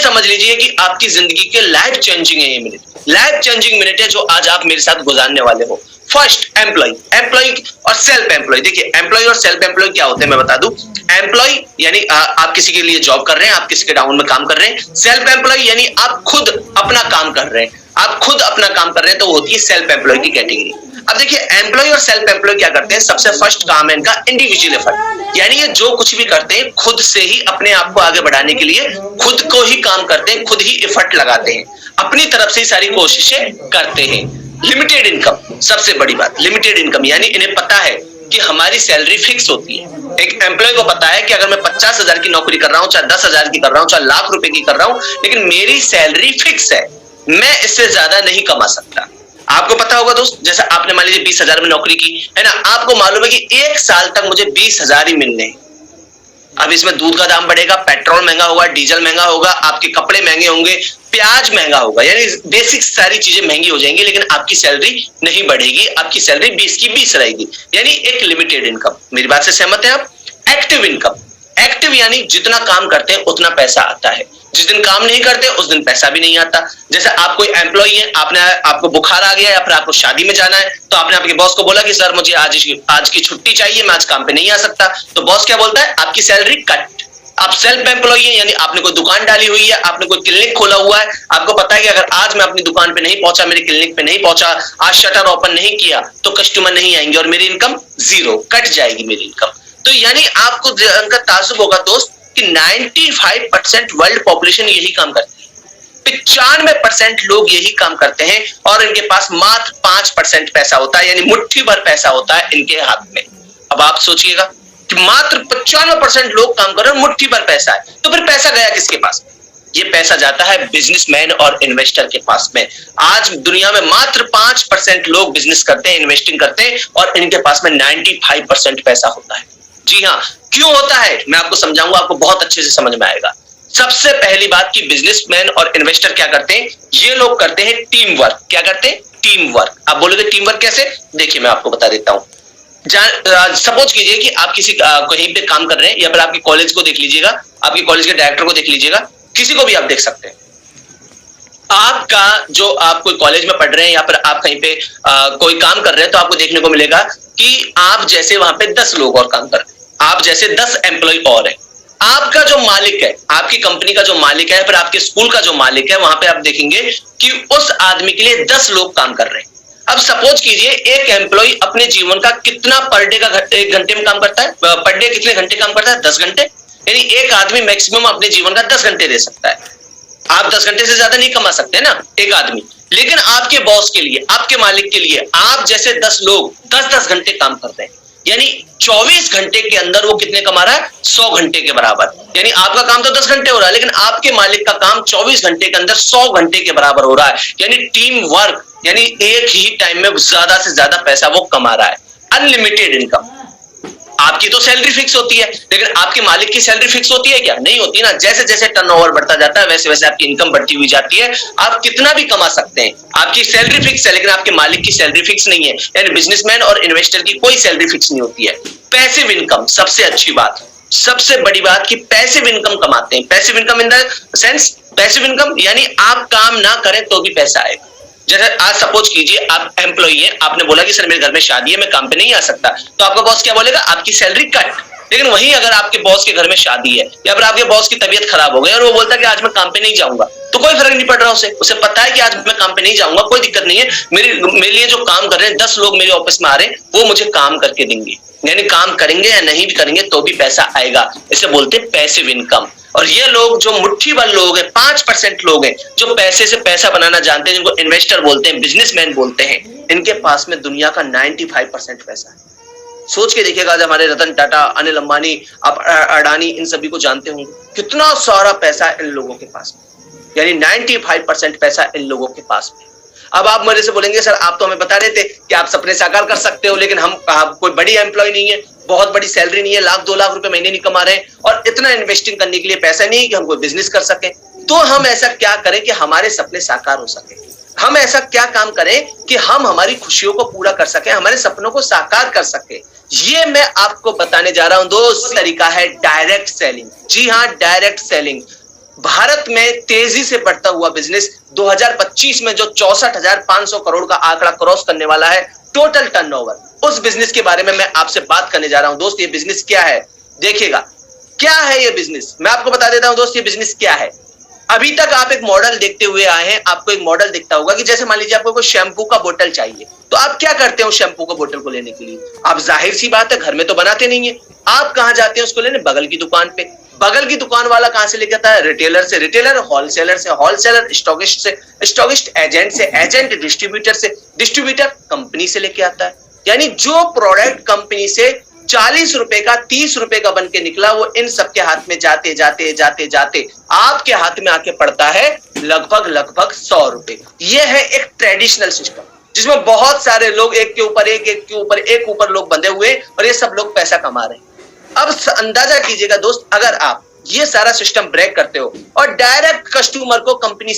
समझ लीजिए कि आपकी जिंदगी के लाइफ चेंजिंग है ये मिनट, लाइफ चेंजिंग मिनट है जो आज आप मेरे साथ गुजारने वाले हो। फर्स्ट, एम्प्लॉय, एम्प्लॉय और सेल्फ एम्प्लॉय। देखिए एम्प्लॉय और सेल्फ एम्प्लॉय क्या होते हैं मैं बता दूं। एम्प्लॉय यानी आप किसी के लिए जॉब कर रहे हैं, आप किसी के डाउन में काम कर रहे हैं। सेल्फ एम्प्लॉय यानी आप खुद अपना काम कर रहे हैं, आप खुद अपना काम कर रहे हैं, तो वो होती है सेल्फ एम्प्लॉय की कैटेगरी। अब देखिए एम्प्लॉय और सेल्फ एम्प्लॉय क्या करते हैं, सबसे फर्स्ट काम है इनका इंडिविजुअल एफर्ट, यानी ये जो कुछ भी करते हैं खुद से ही अपने आप को आगे बढ़ाने के लिए खुद को ही काम करते हैं, खुद ही एफर्ट लगाते हैं, अपनी तरफ से ही सारी कोशिशें करते हैं। लिमिटेड इनकम, सबसे बड़ी बात लिमिटेड इनकम, यानी इन्हें पता है कि हमारी सैलरी फिक्स होती है। एक एम्प्लॉय को पता है कि अगर मैं 50,000 की नौकरी कर रहा हूं, चाहे 10,000 की कर रहा हूं, चाहे लाख रुपए की कर रहा हूं, लेकिन मेरी सैलरी फिक्स है, मैं इससे ज्यादा नहीं कमा सकता। आपको पता होगा दोस्त, जैसे आपने मान लीजिए 20,000 में नौकरी की है ना, आपको मालूम है कि एक साल तक मुझे 20,000 ही मिलने हैं। अब इसमें दूध का दाम बढ़ेगा, पेट्रोल महंगा होगा, डीजल महंगा होगा, आपके कपड़े महंगे होंगे, प्याज महंगा होगा, यानी बेसिक सारी चीजें महंगी हो जाएंगी, लेकिन आपकी सैलरी नहीं बढ़ेगी, आपकी सैलरी 20 की 20 रहेगी, यानी एक लिमिटेड इनकम। मेरी बात से सहमत है आप? एक्टिव इनकम, एक्टिव यानी जितना काम करते हैं उतना पैसा आता है, जिस दिन काम नहीं करते उस दिन पैसा भी नहीं आता। जैसे आप कोई एम्प्लॉय है, आपको बुखार आ गया या फिर आपको शादी में जाना है, तो आपने आपके बॉस को बोला कि सर मुझे आज की छुट्टी चाहिए, मैं आज काम पे नहीं आ सकता, तो बॉस क्या बोलता है, आपकी सैलरी कट। आप सेल्फ एम्प्लॉय है, यानी आपने कोई दुकान डाली हुई है, आपने कोई क्लिनिक खोला हुआ है, आपको पता है कि अगर आज मैं अपनी दुकान पे नहीं पहुंचा, मेरी क्लिनिक पे नहीं पहुंचा, आज शटर ओपन नहीं किया, तो कस्टमर नहीं आएंगे और मेरी इनकम जीरो, कट जाएगी मेरी इनकम। तो यानी आपको उनका ताज्जुब होगा दोस्त कि 95% वर्ल्ड पॉपुलेशन यही काम करती है, 95% लोग यही काम करते हैं और इनके पास मात्र 5% पैसा होता है, यानी मुट्ठी भर पैसा होता है इनके हाथ में। अब आप सोचिएगा कि मात्र 95% लोग काम कर रहे हैं, मुट्ठी भर पैसा है, तो फिर पैसा गया किसके पास? ये पैसा जाता है बिजनेसमैन और इन्वेस्टर के पास में। आज दुनिया में मात्र 5% लोग बिजनेस करते हैं, इन्वेस्टिंग करते हैं, और इनके पास में 95% पैसा होता है। जी हाँ, क्यों होता है मैं आपको समझाऊंगा, आपको बहुत अच्छे से समझ में आएगा। सबसे पहली बात कि बिजनेसमैन और इन्वेस्टर क्या करते हैं, ये लोग करते हैं टीम वर्क। क्या करते हैं? Team work. आप बोलोगे टीम वर्क कैसे? देखिए मैं आपको बता देता हूं। सपोज कीजिए कि आप किसी कहीं पे काम कर रहे हैं, या फिर आपके कॉलेज को देख लीजिएगा, आपके कॉलेज के डायरेक्टर को देख लीजिएगा, किसी को भी आप देख सकते हैं। आपका जो आप कोई कॉलेज में पढ़ रहे हैं या फिर आप कहीं पे कोई काम कर रहे हैं, तो आपको देखने को मिलेगा कि आप जैसे वहां पे 10 लोग और काम कर रहे हैं, आप जैसे 10 एम्प्लॉय और हैं। आपका जो मालिक है, आपकी कंपनी का जो मालिक है, फिर आपके स्कूल का जो मालिक है, वहां पे आप देखेंगे कि उस आदमी के लिए 10 लोग काम कर रहे हैं। अब सपोज कीजिए एक एम्प्लॉय अपने जीवन का कितना पर डे का 1 घंटे में काम करता है, पर डे कितने घंटे काम करता है? 10 घंटे, यानी एक आदमी मैक्सिमम अपने जीवन का 10 घंटे दे सकता है। आप 10 घंटे से ज्यादा नहीं कमा सकते ना एक आदमी, लेकिन आपके बॉस के लिए, आपके मालिक के लिए आप जैसे 10 लोग 10-10 घंटे काम करते हैं, यानी 24 घंटे के अंदर वो कितने कमा रहा है? 100 घंटे के बराबर। यानी आपका काम तो 10 घंटे हो रहा है, लेकिन आपके मालिक का काम 24 घंटे के अंदर 100 घंटे के बराबर हो रहा है, यानी टीम वर्क, यानी एक ही टाइम में ज्यादा से ज्यादा पैसा वो कमा रहा है। Unlimited income. आपकी तो सैलरी फिक्स होती है, लेकिन आपके मालिक की सैलरी फिक्स होती है क्या? नहीं होती ना। जैसे जैसे टर्नओवर बढ़ता जाता है, वैसे वैसे आपकी इनकम बढ़ती हुई जाती है। आप कितना भी कमा सकते हैं, आपकी सैलरी फिक्स है, लेकिन आपके मालिक की सैलरी फिक्स नहीं है। यानी बिजनेसमैन और इन्वेस्टर की कोई सैलरी फिक्स नहीं होती है। पैसिव इनकम, सबसे अच्छी बात, सबसे बड़ी बात कि पैसिव इनकम कमाते हैं। Passive income in the sense, passive income यानी आप काम ना करें तो भी पैसा आएगा। जैसे आज सपोज कीजिए आप एम्प्लॉई हैं, आपने बोला कि सर मेरे घर में शादी है, मैं काम पे नहीं आ सकता, तो आपका बॉस क्या बोलेगा? आपकी सैलरी कट। लेकिन वहीं अगर आपके बॉस के घर में शादी है या फिर आपके बॉस की तबीयत खराब हो गई और वो बोलता है कि आज मैं काम पे नहीं जाऊंगा, तो कोई फर्क नहीं पड़ रहा उसे पता है कि आज मैं काम पे नहीं जाऊंगा, कोई दिक्कत नहीं है, मेरे लिए जो काम कर रहे हैं 10 लोग मेरे ऑफिस में आ रहे हैं, वो मुझे काम करके देंगे। यानी काम करेंगे या नहीं भी करेंगे तो भी पैसा आएगा। इसे बोलते हैं पैसिव इनकम। और ये लोग जो मुट्ठी भर लोग हैं, 5% लोग हैं जो पैसे से पैसा बनाना जानते हैं, जिनको इन्वेस्टर बोलते हैं, बिजनेसमैन बोलते हैं, इनके पास में दुनिया का 95% पैसा है। सोच के देखिएगा, आज हमारे रतन टाटा, अनिल अंबानी, आप अडानी, इन सभी को जानते होंगे, कितना सारा पैसा है इन लोगों के पास में, यानी 95% पैसा इन लोगों के पास में। अब आप मेरे से बोलेंगे सर आप तो हमें बता रहे थे कि आप सपने साकार कर सकते हो, लेकिन हम कोई बड़ी एम्प्लॉय नहीं है, बहुत बड़ी सैलरी नहीं है, 1-2 लाख रुपए महीने नहीं कमा रहे हैं और इतना इन्वेस्टिंग करने के लिए पैसा नहीं है कि हम कोई बिजनेस कर सके। तो हम ऐसा क्या करें कि हमारे सपने साकार हो सके? हम ऐसा क्या काम करें कि हम हमारी खुशियों को पूरा कर सके, हमारे सपनों को साकार कर सके? ये मैं आपको बताने जा रहा हूं दोस्त। तरीका है डायरेक्ट सेलिंग। जी हाँ, डायरेक्ट सेलिंग। भारत में तेजी से बढ़ता हुआ बिजनेस 2025 में जो 64,500 करोड़ का आंकड़ा क्रॉस करने वाला है टोटल टर्नओवर, उस बिजनेस के बारे में मैं आपसे बात करने जा रहा हूं। दोस्त ये बिजनेस क्या है, देखिएगा क्या है ये बिजनेस। मैं आपको बता देता हूं दोस्त, ये बिजनेस क्या है। अभी तक आप एक मॉडल देखते हुए आए हैं, आपको एक मॉडल दिखता होगा कि जैसे मान लीजिए आपको कोई शैम्पू का बोतल चाहिए, तो आप क्या करते हो शैम्पू का बोतल को लेने के लिए? आप जाहिर सी बात है घर में तो बनाते नहीं है, आप कहां जाते हैं उसको लेने? बगल की दुकान पे। बगल की दुकान वाला कहां से लेके आता है? रिटेलर से, रिटेलर होलसेलर से, होलसेलर स्टॉकिस्ट से, स्टॉकिस्ट एजेंट से, एजेंट डिस्ट्रीब्यूटर से, डिस्ट्रीब्यूटर कंपनी से लेके आता है। यानी जो प्रोडक्ट कंपनी से 40 रुपए का 30 रुपए का बन के निकला, वो इन सबके हाथ में जाते जाते जाते जाते आपके हाथ में आके पड़ता है लगभग 100 रुपए। ये है एक ट्रेडिशनल सिस्टम जिसमें बहुत सारे लोग एक के ऊपर एक, एक के ऊपर एक ऊपर लोग बंधे हुए और ये सब लोग पैसा कमा रहे हैं। अब अंदाजा कीजिएगा दोस्त, अगर आप ये सारा सिस्टम ब्रेक करते हो और डायरेक्ट कस्टमर को कंपनी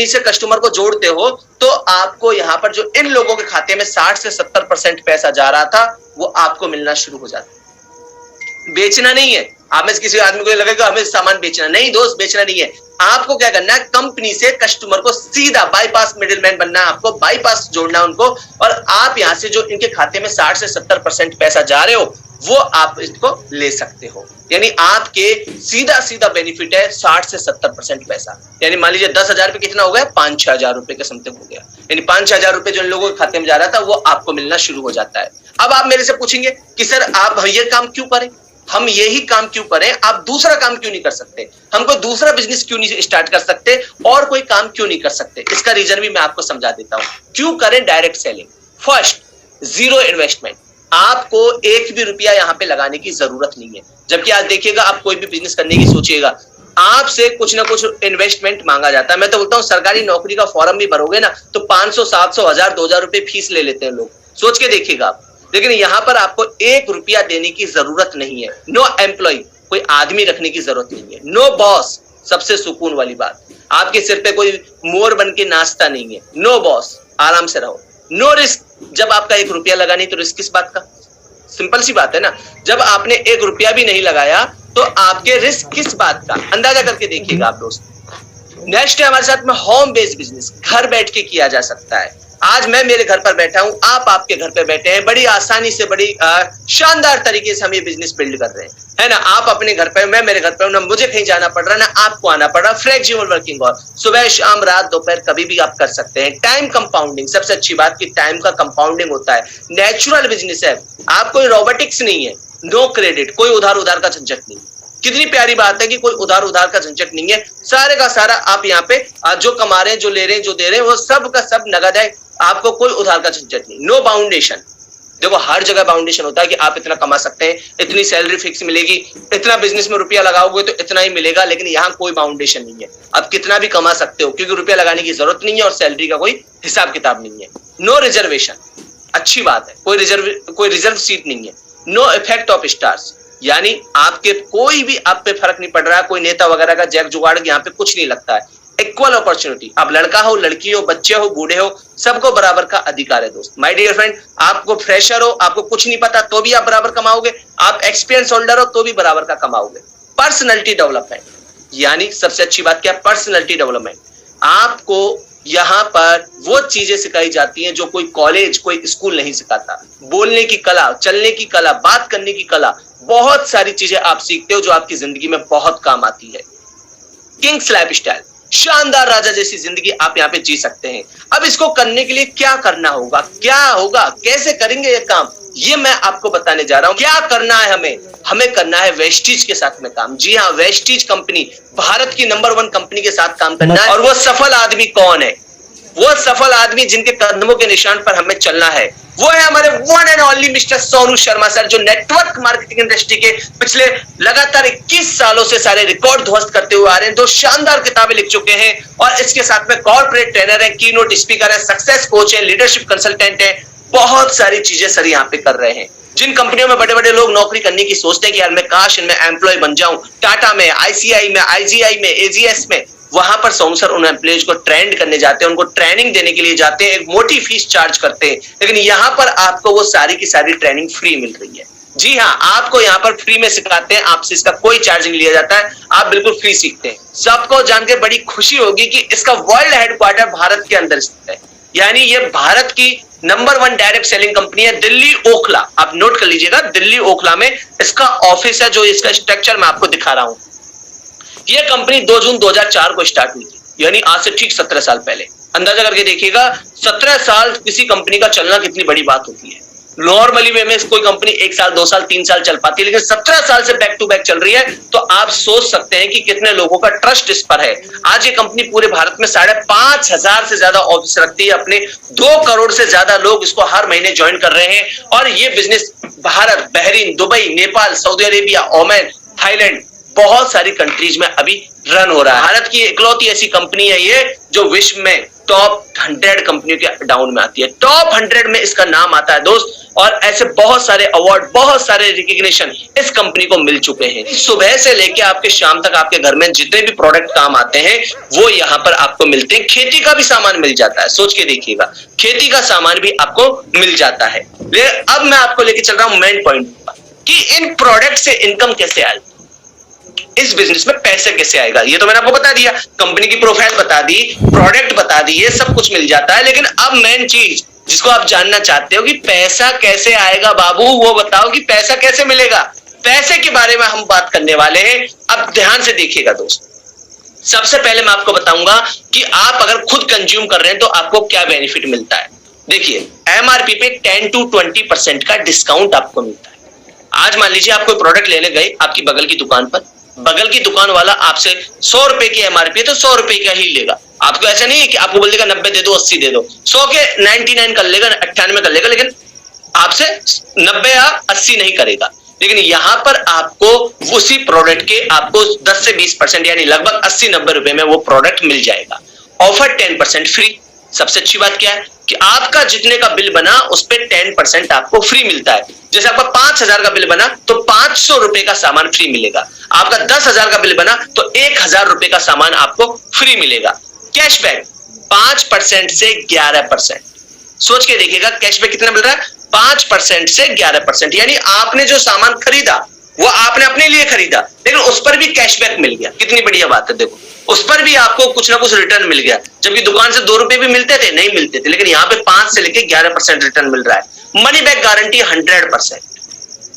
से कस्टमर को जोड़ते हो, तो आपको यहां पर जो इन लोगों के खाते में 60 से 70% पैसा जा रहा था, वो आपको मिलना शुरू हो जाता है। बेचना नहीं है, आप में किसी आदमी को लगेगा हमें सामान बेचना, नहीं दोस्त, बेचना नहीं है। आपको क्या करना है, कंपनी से कस्टमर को सीधा बाईपास मिडिलमैन बनना है, आपको बाईपास जोड़ना है उनको, और आप यहां से जो इनके खाते में 60 से 70% पैसा जा रहे हो, वो आप इसको ले सकते हो। यानी आपके सीधा सीधा बेनिफिट है 60 से 70% पैसा। यानी मान लीजिए 10,000 पे कितना हो गया, 5-6 हजार रुपए के समथिंग हो गया। यानी 5-6 हजार रुपए जो इन लोगों के खाते में जा रहा था, वो आपको मिलना शुरू हो जाता है। अब आप मेरे से पूछेंगे कि सर आप ये काम क्यों करें, हम यही काम क्यों करें, आप दूसरा काम क्यों नहीं कर सकते, हम कोई दूसरा बिजनेस क्यों नहीं स्टार्ट कर सकते, और कोई काम क्यों नहीं कर सकते? इसका रीजन भी मैं आपको समझा देता हूं। क्यों करें direct selling? First, zero investment. आपको एक भी रुपया यहां पे लगाने की जरूरत नहीं है। जबकि आज देखिएगा, आप कोई भी बिजनेस करने की सोचिएगा, आपसे कुछ ना कुछ इन्वेस्टमेंट मांगा जाता है। मैं तो बोलता हूं सरकारी नौकरी का फॉर्म भी भरोगे ना, तो 500, 700, 1000, 2000 रुपए फीस ले लेते हैं लोग, सोच के देखिएगा आप। लेकिन यहां पर आपको 1 रुपया देने की जरूरत नहीं है। नो एम्प्लॉय, कोई आदमी रखने की जरूरत नहीं है। नो बॉस, सबसे सुकून वाली बात, आपके सिर पे कोई मोर बन के नाचता नहीं है। नो बॉस, आराम से रहो। नो रिस्क, जब आपका 1 रुपया लगा नहीं तो रिस्क किस बात का? सिंपल सी बात है ना, जब आपने 1 रुपया भी नहीं लगाया तो आपके रिस्क किस बात का? अंदाजा करके देखिएगा आप दोस्त। नेक्स्ट है हमारे साथ में होम बेस्ड बिजनेस, घर बैठ के किया जा सकता है। आज मैं मेरे घर पर बैठा हूं, आप आपके घर पर बैठे हैं, बड़ी आसानी से, बड़ी शानदार तरीके से हम ये बिजनेस बिल्ड कर रहे हैं, है ना। आप अपने घर पर, मैं मेरे घर पर हूं, ना मुझे कहीं जाना पड़ रहा, ना आपको आना पड़ रहा। फ्लेक्सिबल वर्किंग, और सुबह शाम रात दोपहर कभी भी आप कर सकते हैं। टाइम कंपाउंडिंग, सबसे अच्छी बात की टाइम का कंपाउंडिंग होता है। नेचुरल बिजनेस है, आप कोई रोबोटिक्स नहीं है। नो क्रेडिट, कोई उधार का झंझट नहीं। कितनी प्यारी बात है कि कोई उधार का झंझट नहीं है। सारे का सारा आप यहाँ पे जो कमा रहे हैं, जो ले रहे हैं, जो दे रहे हैं, वो सब का सब नगद है। आपको कोई उधार का झंझट नहीं। नो बाउंडेशन, देखो हर जगह बाउंडेशन होता है कि आप इतना कमा सकते हैं, इतनी सैलरी फिक्स मिलेगी, इतना बिजनेस में रुपया लगाओगे तो इतना ही मिलेगा। लेकिन यहाँ कोई बाउंडेशन नहीं है, आप कितना भी कमा सकते हो, क्योंकि रुपया लगाने की जरूरत नहीं है और सैलरी का कोई हिसाब किताब नहीं है। नो रिजर्वेशन, अच्छी बात है, कोई रिजर्व सीट नहीं है। नो इफेक्ट ऑफ स्टार्स, यानी आपके कोई भी आप पे फर्क नहीं पड़ रहा है, कोई नेता वगैरह का जैक जुगाड़ यहाँ पे कुछ नहीं लगता है। इक्वल अपॉर्चुनिटी, आप लड़का हो, लड़की हो, बच्चे हो, बूढ़े हो, सबको बराबर का अधिकार है दोस्त। माय डियर फ्रेंड, आपको फ्रेशर हो, आपको कुछ नहीं पता तो भी आप बराबर कमाओगे, आप एक्सपीरियंस होल्डर हो तो भी बराबर का कमाओगे। पर्सनैलिटी डेवलपमेंट, यानी सबसे अच्छी बात क्या है, पर्सनैलिटी डेवलपमेंट। आपको यहाँ पर वो चीजें सिखाई जाती हैं जो कोई कॉलेज, कोई स्कूल नहीं सिखाता। बोलने की कला, चलने की कला, बात करने की कला, बहुत सारी चीजें आप सीखते हो जो आपकी जिंदगी में बहुत काम आती है। किंग्स लाइफस्टाइल, शानदार राजा जैसी जिंदगी आप यहाँ पे जी सकते हैं। अब इसको करने के लिए क्या करना होगा, क्या होगा, कैसे करेंगे ये काम, ये मैं आपको बताने जा रहा हूं। क्या करना है हमें करना है वेस्टीज के साथ में काम। जी हाँ, वेस्टीज कंपनी भारत की नंबर 1 कंपनी के साथ काम करना है। और वो सफल आदमी कौन है? वो सफल आदमी जिनके कदमों के निशान पर हमें चलना है, वो है हमारे one and only mister Sonu Sharma sir, जो नेटवर्क मार्केटिंग इंडस्ट्री के पिछले लगातार 21 सालों से सारे रिकॉर्ड ध्वस्त करते हुए आ रहे हैं। 2 शानदार किताबें लिख चुके हैं और इसके साथ में कॉर्पोरेट ट्रेनर है, कीनोट स्पीकर है, सक्सेस कोच है, लीडरशिप कंसल्टेंट है, बहुत सारी चीजें सर यहाँ पे कर रहे हैं। जिन कंपनियों में बड़े बड़े लोग नौकरी करने की सोचते हैं कि यार मैं काश इनमें एम्प्लॉय बन जाऊं, टाटा में, आईसीआई में, आईजीआई में, एजीएस में, वहां पर सोनू सर उन एम्प्लॉयज को ट्रेंड करने जाते हैं, उनको ट्रेनिंग देने के लिए जाते हैं, एक मोटी फीस चार्ज करते हैं। लेकिन यहाँ पर आपको वो सारी की सारी ट्रेनिंग फ्री मिल रही है। जी हाँ, आपको यहाँ पर फ्री में सिखाते हैं, आपसे इसका कोई चार्ज नहीं लिया जाता है, आप बिल्कुल फ्री सीखते हैं। सबको जानकर बड़ी खुशी होगी कि इसका वर्ल्ड हेडक्वार्टर भारत के अंदर स्थित है, यानी ये भारत की नंबर 1 डायरेक्ट सेलिंग कंपनी है, दिल्ली ओखला। आप नोट कर लीजिएगा, दिल्ली ओखला में इसका ऑफिस है, जो इसका स्ट्रक्चर मैं आपको दिखा रहा हूं। यह कंपनी 2 जून 2004 को स्टार्ट हुई थी, यानी आज से ठीक 17 साल पहले। अंदाजा करके देखिएगा, 17 साल किसी कंपनी का चलना कितनी बड़ी बात होती है। नॉर्मली वे में कोई कंपनी 1 साल 2 साल 3 साल चल पाती है, लेकिन 17 साल से बैक टू बैक चल रही है, तो आप सोच सकते हैं कि कितने लोगों का ट्रस्ट इस पर है। आज ये कंपनी पूरे भारत में 5,500 से ज्यादा ऑफिस रखती है, अपने 2 करोड़ से ज्यादा लोग इसको हर महीने ज्वाइन कर रहे हैं, और ये business Bharat, Bahrain, Dubai, Nepal, Saudi Arabia, Oman, Thailand, बहुत सारी कंट्रीज में अभी रन हो रहा है। भारत की इकलौती ऐसी कंपनी है ये जो विश्व में टॉप 100 कंपनियों के डाउन में आती है। टॉप 100 में इसका नाम आता है दोस्त, और ऐसे बहुत सारे अवार्ड, बहुत सारे रिकॉग्निशन इस कंपनी को मिल चुके हैं। सुबह से लेके आपके शाम तक आपके घर में जितने भी प्रोडक्ट काम आते हैं वो यहाँ पर आपको मिलते हैं। खेती का भी सामान मिल जाता है, सोच के देखिएगा, खेती का सामान भी आपको मिल जाता है। अब मैं आपको लेके चल रहा हूं मेन पॉइंट कि इन प्रोडक्ट से इनकम कैसे आएगी, इस बिजनेस में पैसे कैसे आएगा। ये तो मैंने आपको बता दिया, कंपनी की प्रोफाइल बता दी, प्रोडक्ट बता दिए, सब कुछ मिल जाता है। लेकिन अब मेन चीज जिसको आप जानना चाहते हो कि पैसा कैसे आएगा बाबू, वो बताओ कि पैसा कैसे मिलेगा। पैसे के बारे में हम बात करने वाले हैं। अब ध्यान से देखिएगा दोस्त, सबसे पहले मैं आपको बताऊंगा कि आप अगर खुद कंज्यूम कर रहे हैं तो आपको क्या बेनिफिट मिलता है। देखिए, एमआरपी पे 10 to 20% का डिस्काउंट आपको मिलता है। आज मान लीजिए आप कोई प्रोडक्ट लेने गए आपकी बगल की दुकान पर, बगल की दुकान वाला आपसे 100 रुपए की एमआरपी है तो 100 रुपए का ही लेगा। आपको ऐसा नहीं है कि आपको बोल देगा 90 दे दो, 80 दे दो, 100 के 99 कर लेगा, 98 कर लेगा, लेकिन आपसे 90 या 80 नहीं करेगा। लेकिन यहां पर आपको उसी प्रोडक्ट के आपको 10 से 20% यानी लगभग 80-90 रुपए में वो प्रोडक्ट मिल जाएगा। Offer 10% free. सबसे अच्छी बात क्या है कि आपका जितने का बिल बना उस पर 10% आपको फ्री मिलता है। जैसे आपका 5,000 का बिल बना तो 500 रुपए का सामान फ्री मिलेगा। आपका 10,000 का बिल बना तो 1,000 रुपए का सामान आपको फ्री मिलेगा। कैशबैक 5% से 11%। सोच के देखिएगा कैशबैक कितना मिल रहा है, 5% से 11%। यानी आपने जो सामान खरीदा वो आपने अपने लिए खरीदा, लेकिन उस पर भी कैशबैक मिल गया। कितनी बढ़िया बात है। देखो, उस पर भी आपको कुछ ना कुछ रिटर्न मिल गया, जबकि दुकान से 2 रुपए भी मिलते थे, नहीं मिलते थे, लेकिन यहाँ पे 5 से लेके 11% रिटर्न मिल रहा है। मनी बैक गारंटी 100%,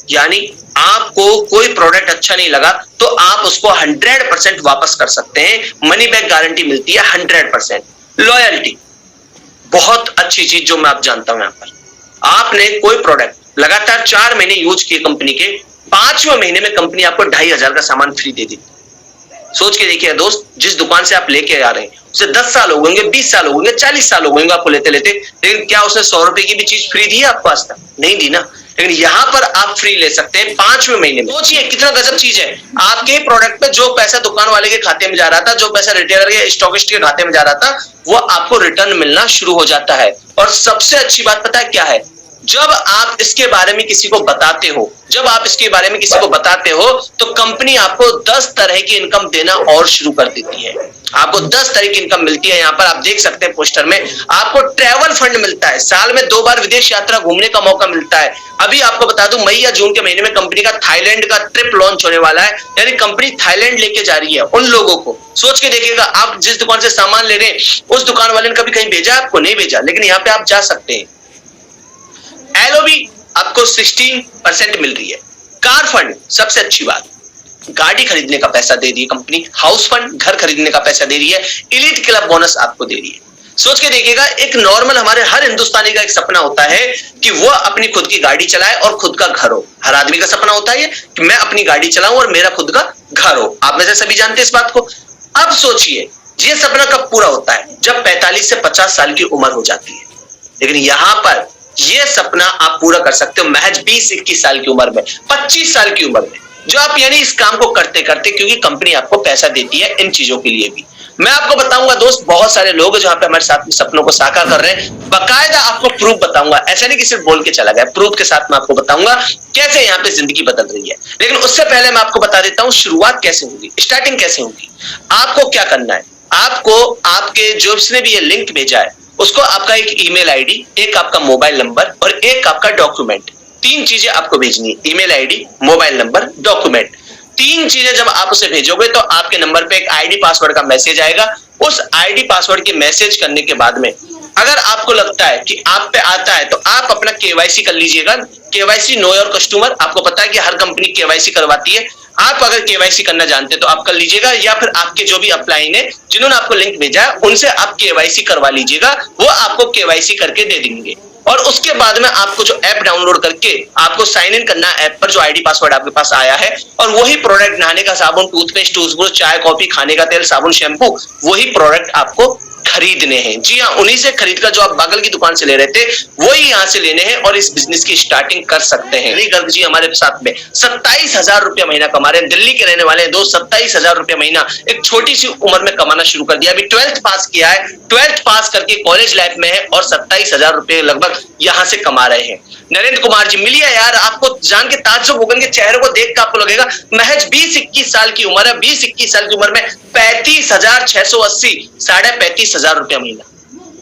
यानी आपको कोई प्रोडक्ट अच्छा नहीं लगा तो आप उसको 100% वापस कर सकते हैं। मनी बैक गारंटी मिलती है 100%। लॉयल्टी बहुत अच्छी चीज जो मैं आप जानता हूं, यहाँ पर आपने कोई प्रोडक्ट लगातार 4 महीने यूज किए कंपनी के, 5वें महीने में कंपनी आपको 2,500 का सामान फ्री दे दी। सोच के देखिए दोस्त, जिस दुकान से आप लेके आ रहे हैं उसे 10 साल हो गए, 20 साल हो गए, 40 साल हो गए आपको लेते लेते, लेकिन क्या उसने 100 रुपए की भी चीज फ्री दी है आपको? आज तक नहीं दी ना। लेकिन यहां पर आप फ्री ले सकते हैं 5वें महीने में। सोचिए कितना गजब चीज है। आपके प्रोडक्ट पे जो पैसा दुकान वाले के खाते में जा रहा था, जो पैसा रिटेलर के स्टॉकिस्ट के खाते में जा रहा था, वो आपको रिटर्न मिलना शुरू हो जाता है। और सबसे अच्छी बात पता है क्या है, जब आप इसके बारे में किसी को बताते हो, तो कंपनी आपको 10 तरह की इनकम देना और शुरू कर देती है। आपको 10 तरह की इनकम मिलती है। यहाँ पर आप देख सकते हैं पोस्टर में, आपको ट्रैवल फंड मिलता है, साल में 2 बार विदेश यात्रा घूमने का मौका मिलता है। अभी आपको बता दूं, मई या जून के महीने में कंपनी का थाईलैंड का ट्रिप लॉन्च होने वाला है, यानी कंपनी थाईलैंड लेके जा रही है उन लोगों को। सोच के देखिएगा, आप जिस दुकान से सामान ले रहे हैं उस दुकान वाले ने कभी कहीं भेजा आपको? नहीं भेजा, लेकिन यहाँ पे आप जा सकते हैं। एलओबी आपको 16% मिल रही है। कार फंड सबसे अच्छी बात, गाड़ी खरीदने का पैसा दे रही है कंपनी। हाउस फंड घर खरीदने का पैसा दे रही है। एलीट क्लब बोनस आपको दे रही है। सोच के देखिएगा, एक नॉर्मल हमारे हर हिंदुस्तानी का एक सपना होता है कि वो अपनी खुद की गाड़ी चलाए और खुद का घर हो। हर आदमी का सपना होता है कि मैं अपनी गाड़ी चलाऊं और मेरा खुद का घर हो। आप में से सभी जानते हैं इस बात को। अब सोचिए, ये सपना कब पूरा होता है? जब 45 से 50 साल की उम्र हो जाती है। लेकिन यहां पर यह सपना आप पूरा कर सकते हो महज 20-21 साल की उम्र में, 25 साल की उम्र में, जो आप यानी इस काम को करते करते, क्योंकि कंपनी आपको पैसा देती है इन चीजों के लिए भी। मैं आपको बताऊंगा दोस्त, बहुत सारे लोग हैं जहां पे हमारे साथ सपनों को साकार कर रहे हैं। बाकायदा आपको प्रूफ बताऊंगा, ऐसा नहीं कि सिर्फ बोल के चला गया, प्रूफ के साथ मैं आपको बताऊंगा कैसे यहाँ पे जिंदगी बदल रही है। लेकिन उससे पहले मैं आपको बता देता हूँ शुरुआत कैसे होगी, स्टार्टिंग कैसे होगी। आपको क्या करना है, आपको आपके जो जिसने भी ये लिंक भेजा है उसको आपका एक ईमेल आईडी, एक आपका मोबाइल नंबर और एक आपका डॉक्यूमेंट, तीन चीजें आपको भेजनी है, email ID, mobile number, document. तीन चीजें जब आप उसे भेजोगे तो आपके नंबर पे एक आईडी पासवर्ड का मैसेज आएगा। उस आईडी पासवर्ड के मैसेज करने के बाद में अगर आपको लगता है कि आप पे आता है तो आप अपना केवाईसी कर लीजिएगा। केवाईसी नो योर कस्टमर, आपको पता है कि हर कंपनी केवाईसी करवाती है। आप अगर केवाईसी करना जानते हैं तो आप कर लीजिएगा, या फिर आपके जो भी अपलाइन है जिन्होंने आपको लिंक भेजा है उनसे आप केवाईसी करवा लीजिएगा, वो आपको केवाईसी करके दे देंगे। और उसके बाद में आपको जो ऐप डाउनलोड करके आपको साइन इन करना है ऐप पर, जो आईडी पासवर्ड आपके पास आया है, और वही प्रोडक्ट, नहाने का साबुन, टूथपेस्ट, टूथब्रश, चाय, कॉफी, खाने का तेल, साबुन, शैम्पू, वही प्रोडक्ट आपको खरीदने हैं। जी हाँ, उन्हीं से खरीदकर जो आप बगल की दुकान से ले रहे थे वही यहाँ से लेने हैं और इस बिजनेस की स्टार्टिंग कर सकते हैं। गर्ग जी हमारे साथ में 27,000 रुपया महीना कमा रहे हैं, दिल्ली के रहने वाले हैं दोस्त। 27,000 रुपया महीना एक छोटी सी उम्र में कमाना शुरू कर दिया। अभी 12th पास किया है, 12th पास करके कॉलेज लाइफ में है और 27,000 रुपये लगभग यहाँ से कमा रहे हैं। नरेंद्र कुमार जी मिलिए यार, आपको जान के ताज्जुब होगा, के चेहरे को देख कर आपको लगेगा महज 20-21 साल की उम्र है। 20-21 साल की उम्र में 35,680, 35,500 रुपया महीना।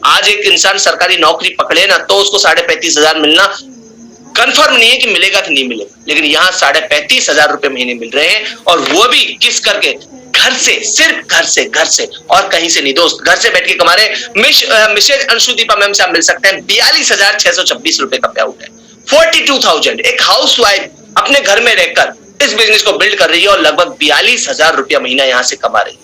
आज एक इंसान सरकारी नौकरी पकड़े ना तो उसको 35,500 मिलना कंफर्म नहीं है कि मिलेगा कि नहीं मिलेगा, लेकिन यहाँ 35,500 रुपए महीने मिल रहे हैं, और वो भी किस करके, घर से, सिर्फ घर से और कहीं से नहीं दोस्त। घर से बैठ के कमा रहे। मिसेज अंशुदीपा मैम से आप मिल सकते हैं, 42,626 रुपए का पे आउट है। 42,000 एक हाउस वाइफ अपने घर में रहकर इस बिजनेस को बिल्ड कर रही है और लगभग 42,000 रुपया महीना यहाँ से कमा रही है।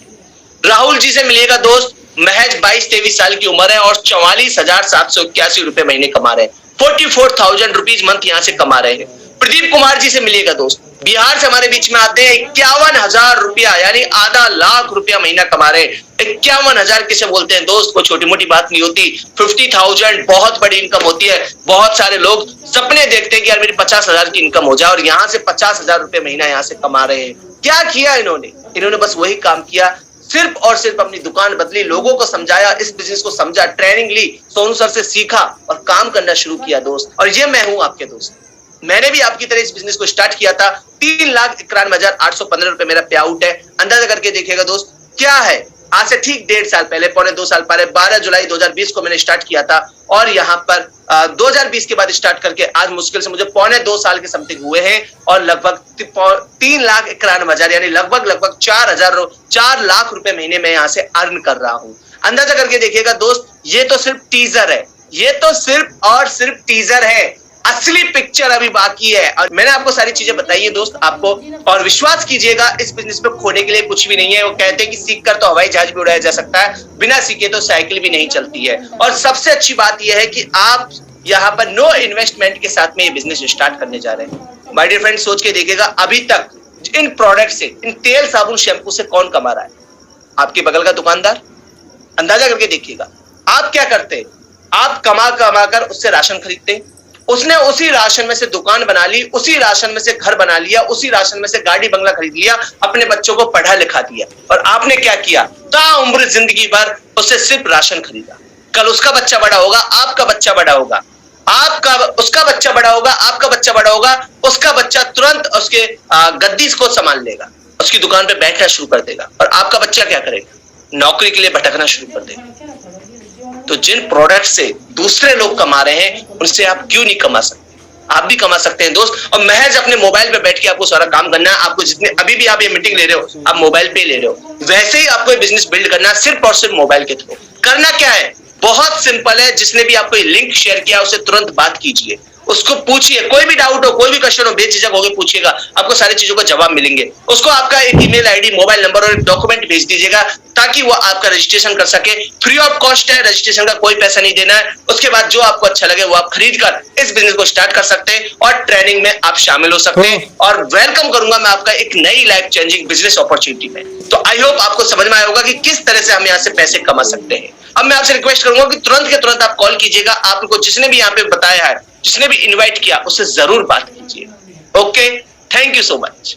राहुल जी से मिलिएगा दोस्त, महज 22-23 साल की उम्र है और 44,781 रुपए महीने कमा रहे हैं। 44,000 रुपीज मंथ यहाँ से कमा रहे हैं। प्रदीप कुमार जी से मिलिएगा दोस्त, बिहार से हमारे बीच में आते हैं। 51,000 रुपया यानी आधा लाख रुपया महीना कमा रहे हैं। 51,000 किसे बोलते हैं दोस्त, कोई छोटी मोटी बात नहीं होती। 50,000 बहुत बड़ी इनकम होती है। बहुत सारे लोग सपने देखते हैं कि यार मेरी 50,000 की इनकम हो जाए, और यहाँ से 50,000 रुपए महीना यहाँ से कमा रहे हैं। क्या किया इन्होंने बस वही काम किया, सिर्फ और सिर्फ अपनी दुकान बदली, लोगों को समझाया, इस बिजनेस को समझा, ट्रेनिंग ली, सोनू सर से सीखा और काम करना शुरू किया दोस्त। और ये मैं हूं आपके दोस्त, मैंने भी आपकी तरह इस बिजनेस को स्टार्ट किया था। 3,91,815 रुपए मेरा पे आउट है। अंदाजा करके देखिएगा दोस्त क्या है, आज से ठीक 1.5 साल पहले, पौने 2 साल पहले, 12 जुलाई 2020 को मैंने स्टार्ट किया था, और यहाँ पर 2020 के बाद स्टार्ट करके आज मुश्किल से मुझे पौने 2 साल के समथिंग हुए हैं, और लगभग 3,91,000 यानी लगभग 4 लाख रुपए महीने में यहाँ से अर्न कर रहा हूँ। अंदाजा करके देखिएगा दोस्त, ये तो सिर्फ टीजर है, ये तो सिर्फ और सिर्फ टीजर है, असली पिक्चर अभी बाकी है। और मैंने आपको सारी चीजें बताई है दोस्त आपको, और विश्वास कीजिएगा इस बिजनेस पे खोने के लिए कुछ भी नहीं है। वो कहते हैं कि सीख कर तो हवाई जहाज भी उड़ाया जा सकता है, बिना सीखे तो साइकिल भी नहीं चलती है। और सबसे अच्छी बात यह है कि आप यहाँ पर नो इन्वेस्टमेंट के साथ में ये बिजनेस स्टार्ट करने जा रहे हैं। माय डियर फ्रेंड, सोच के देखिएगा अभी तक इन प्रोडक्ट से, इन तेल, साबुन, शैम्पू से कौन कमा रहा है? आपके बगल का दुकानदार। अंदाजा करके देखिएगा, आप क्या करते हैं? आप कमा कर उससे राशन खरीदते हैं, उसने उसी राशन में से दुकान बना ली, उसी राशन में से घर बना लिया, उसी राशन में से गाड़ी बंगला खरीद लिया, अपने बच्चों को पढ़ा लिखा दिया। और आपने क्या किया? ताउम्र जिंदगी भर उससे सिर्फ राशन खरीदा। कल उसका बच्चा बड़ा होगा, आपका बच्चा बड़ा होगा, उसका बच्चा बड़ा होगा, आपका बच्चा बड़ा होगा, उसका बच्चा तुरंत उसके गद्दी को संभाल लेगा, उसकी दुकान पे बैठना शुरू कर देगा, और आपका बच्चा क्या करेगा? नौकरी के लिए भटकना शुरू कर देगा। तो जिन प्रोडक्ट से दूसरे लोग कमा रहे हैं उनसे आप क्यों नहीं कमा सकते? आप भी कमा सकते हैं दोस्त। और महज अपने मोबाइल पे बैठ के आपको सारा काम करना है। आपको जितने अभी भी आप ये मीटिंग ले रहे हो, आप मोबाइल पे ले रहे हो, वैसे ही आपको बिजनेस बिल्ड करना है, सिर्फ और सिर्फ मोबाइल के थ्रू। करना क्या है? बहुत सिंपल है। जिसने भी आपको ये लिंक शेयर किया उससे तुरंत बात कीजिए, उसको पूछिए, कोई भी डाउट हो, कोई भी क्वेश्चन हो, बेझिझक होकर पूछिएगा, आपको सारी चीजों का जवाब मिलेंगे। उसको आपका एक ईमेल आईडी, मोबाइल नंबर और एक डॉक्यूमेंट भेज दीजिएगा ताकि वो आपका रजिस्ट्रेशन कर सके। फ्री ऑफ कॉस्ट है, रजिस्ट्रेशन का कोई पैसा नहीं देना है। उसके बाद जो आपको अच्छा लगे वो आप खरीद कर इस बिजनेस को स्टार्ट कर सकते हैं और ट्रेनिंग में आप शामिल हो सकते हैं। और वेलकम करूंगा मैं आपका एक नई लाइफ चेंजिंग बिजनेस अपॉर्चुनिटी में। तो आई होप आपको समझ में आया होगा कि किस तरह से हम यहाँ से पैसे कमा सकते हैं। अब मैं आपसे रिक्वेस्ट करूंगा कि तुरंत के तुरंत आप कॉल कीजिएगा। आपको जिसने भी यहाँ पे बताया है, जिसने भी इनवाइट किया, उससे जरूर बात कीजिए। Okay, thank you so much.